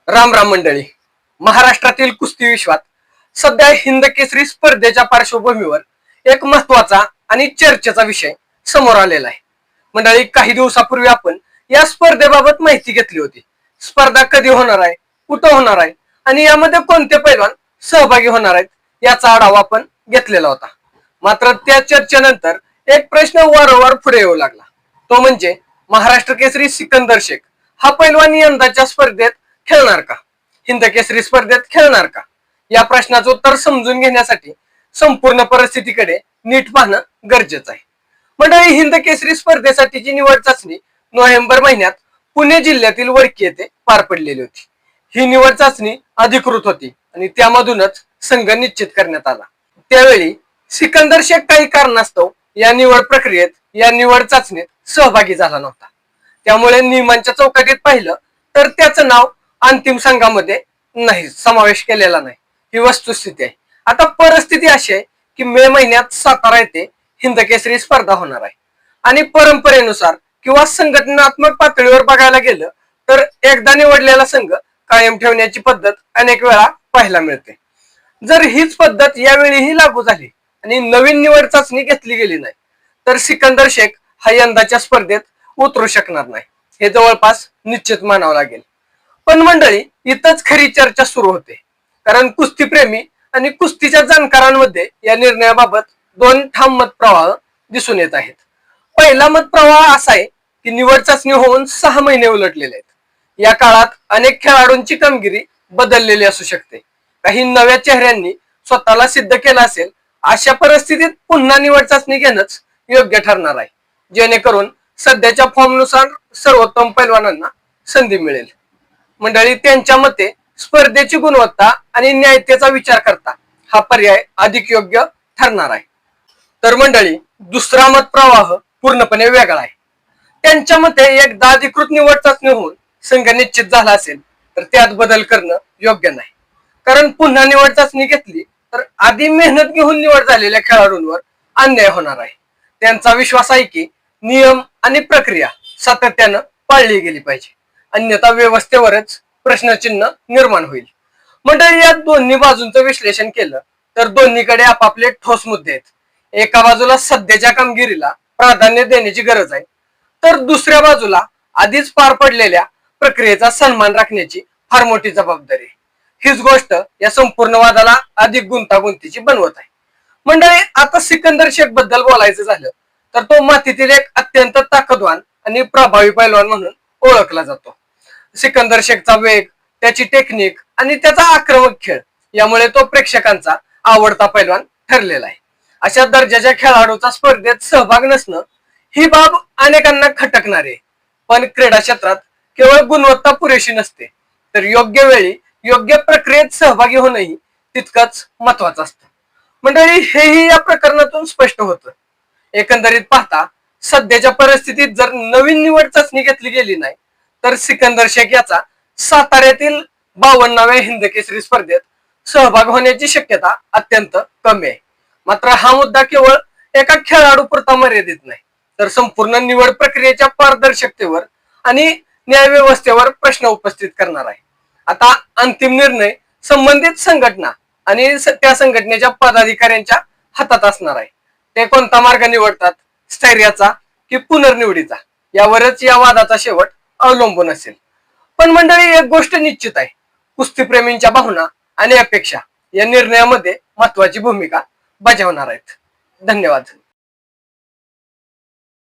राम राम मंडळी. महाराष्ट्रातील कुस्ती विश्वात सध्या हिंद केसरी स्पर्धेच्या पार्श्वभूमीवर एक महत्वाचा आणि चर्चेचा विषय समोर आलेला आहे. मंडळी, काही दिवसापूर्वी आपण या स्पर्धेबाबत माहिती घेतली होती. स्पर्धा कधी होणार आहे, कुठं होणार आहे आणि यामध्ये कोणते पैलवान सहभागी होणार आहेत याचा आढावा आपण घेतलेला होता. मात्र त्या चर्चेनंतर एक प्रश्न वारंवार पुढे येऊ लागला. तो म्हणजे महाराष्ट्र केसरी सिकंदर शेख हा पैलवान यंदाच्या स्पर्धेत खेळणार का, हिंद केसरी स्पर्धेत खेळणार का? या प्रश्नाचं उत्तर समजून घेण्यासाठी संपूर्ण परिस्थितीकडे नीट पाहणं गरजेचं आहे. मंडळी, हिंद केसरी स्पर्धेसाठीची निवड चाचणी नोव्हेंबर महिन्यात पुणे जिल्ह्यातील वडकी येथे पार पडलेली होती. ही निवड चाचणी अधिकृत होती आणि त्यामधूनच संघ निश्चित करण्यात आला. त्यावेळी सिकंदर शेख काही कारणास्तव या निवड चाचणीत सहभागी झाला नव्हता. त्यामुळे नियमांच्या चौकटीत पाहिलं तर त्याचं नाव अंतिम संघामध्ये नाही समावेश केलेला नाही. ही वस्तुस्थिती आहे. आता परिस्थिती अशी आहे की मे महिन्यात सातारा येथे हिंद केसरी स्पर्धा होणार आहे आणि परंपरेनुसार किंवा संघटनात्मक पातळीवर बघायला गेलं तर एकदा निवडलेला संघ कायम ठेवण्याची पद्धत अनेक वेळा पाहायला मिळते. जर हीच पद्धत यावेळीही लागू झाली आणि नवीन निवड चाचणी घेतली गेली नाही तर सिकंदर शेख हा यंदाच्या स्पर्धेत उतरू शकणार नाही, हे जवळपास निश्चित मानावं लागेल. पण मंडळी, इथंच खरी चर्चा सुरू होते. कारण कुस्तीप्रेमी आणि कुस्तीच्या जाणकारांमध्ये या निर्णयाबाबत दोन ठाम मतप्रवाह दिसून येत आहेत. पहिला मतप्रवाह असा आहे की निवड चाचणी होऊन 6 महिने उलटलेले आहेत. या काळात अनेक खेळाडूंची कामगिरी बदललेली असू शकते. काही नव्या चेहऱ्यांनी स्वतःला सिद्ध केलं असेल. अशा परिस्थितीत पुन्हा निवड चाचणी घेणंच योग्य ठरणार आहे, जेणेकरून सध्याच्या फॉर्मनुसार सर्वोत्तम पैलवानांना संधी मिळेल. मंडळी, त्यांच्या मते स्पर्धेची गुणवत्ता आणि न्यायतेचा विचार करता हा पर्याय अधिक योग्य ठरणार आहे. तर मंडळी, दुसरा मत प्रवाह पूर्णपणे वेगळा आहे. त्यांच्या मते एकदा अधिकृत निवड चाचणी होऊन संघ निश्चित झाला असेल तर त्यात बदल करणं योग्य नाही. कारण पुन्हा निवड चाचणी घेतली तर आधी मेहनत घेऊन निवड झालेल्या खेळाडूंवर अन्याय होणार आहे. त्यांचा विश्वास आहे की नियम आणि प्रक्रिया सातत्यानं पाळली गेली पाहिजे, अन्यथा व्यवस्थेवरच प्रश्नचिन्ह निर्माण होईल. मंडळी, या दोन्ही बाजूंचं विश्लेषण केलं तर दोन्हीकडे आपापले ठोस मुद्दे आहेत. एका बाजूला सध्याच्या कामगिरीला प्राधान्य देण्याची गरज आहे, तर दुसऱ्या बाजूला आधीच पार पडलेल्या प्रक्रियेचा सन्मान राखण्याची फार मोठी जबाबदारी आहे. हीच गोष्ट या संपूर्ण वादाला अधिक गुंतागुंतीची बनवत आहे. मंडळी, आता सिकंदर शेख बद्दल बोलायचं झालं तर तो मातीतील एक अत्यंत ताकदवान आणि प्रभावी पैलवान म्हणून ओळखला जातो. सिकंदर शेखचा वेग, त्याची टेक्निक आणि त्याचा आक्रमक खेळ यामुळे तो प्रेक्षकांचा आवडता पैलवान ठरलेला आहे. अशा दर्जाच्या खेळाडूचा स्पर्धेत सहभाग नसणं ही बाब अनेकांना खटकणार आहे. पण क्रीडा क्षेत्रात केवळ गुणवत्ता पुरेशी नसते, तर योग्य वेळी योग्य प्रक्रियेत सहभागी होणंही तितकंच महत्वाचं असतं. मंडळी, हेही या प्रकरणातून स्पष्ट होतं. एकंदरीत पाहता सध्याच्या परिस्थितीत जर नवीन निवड चाचणी घेतली गेली नाही तर सिकंदर शेख याचा साताऱ्यातील 52व्या हिंद केसरी स्पर्धेत सहभाग होण्याची शक्यता अत्यंत कमी आहे. मात्र हा मुद्दा केवळ एका खेळाडू पुरता मर्यादित नाही, तर संपूर्ण निवड प्रक्रियेच्या पारदर्शकतेवर आणि न्यायव्यवस्थेवर प्रश्न उपस्थित करणार आहे. आता अंतिम निर्णय संबंधित संघटना आणि त्या संघटनेच्या पदाधिकाऱ्यांच्या हातात असणार आहे. ते कोणता मार्ग निवडतात, स्थैर्याचा की पुनर्निवडीचा, यावरच या वादाचा शेवट अवलंबून असेल. पण मंडळी, एक गोष्ट निश्चित आहे, कुस्तीप्रेमींच्या भावना आणि अपेक्षा या निर्णयामध्ये महत्वाची भूमिका बजावणार आहेत. धन्यवाद.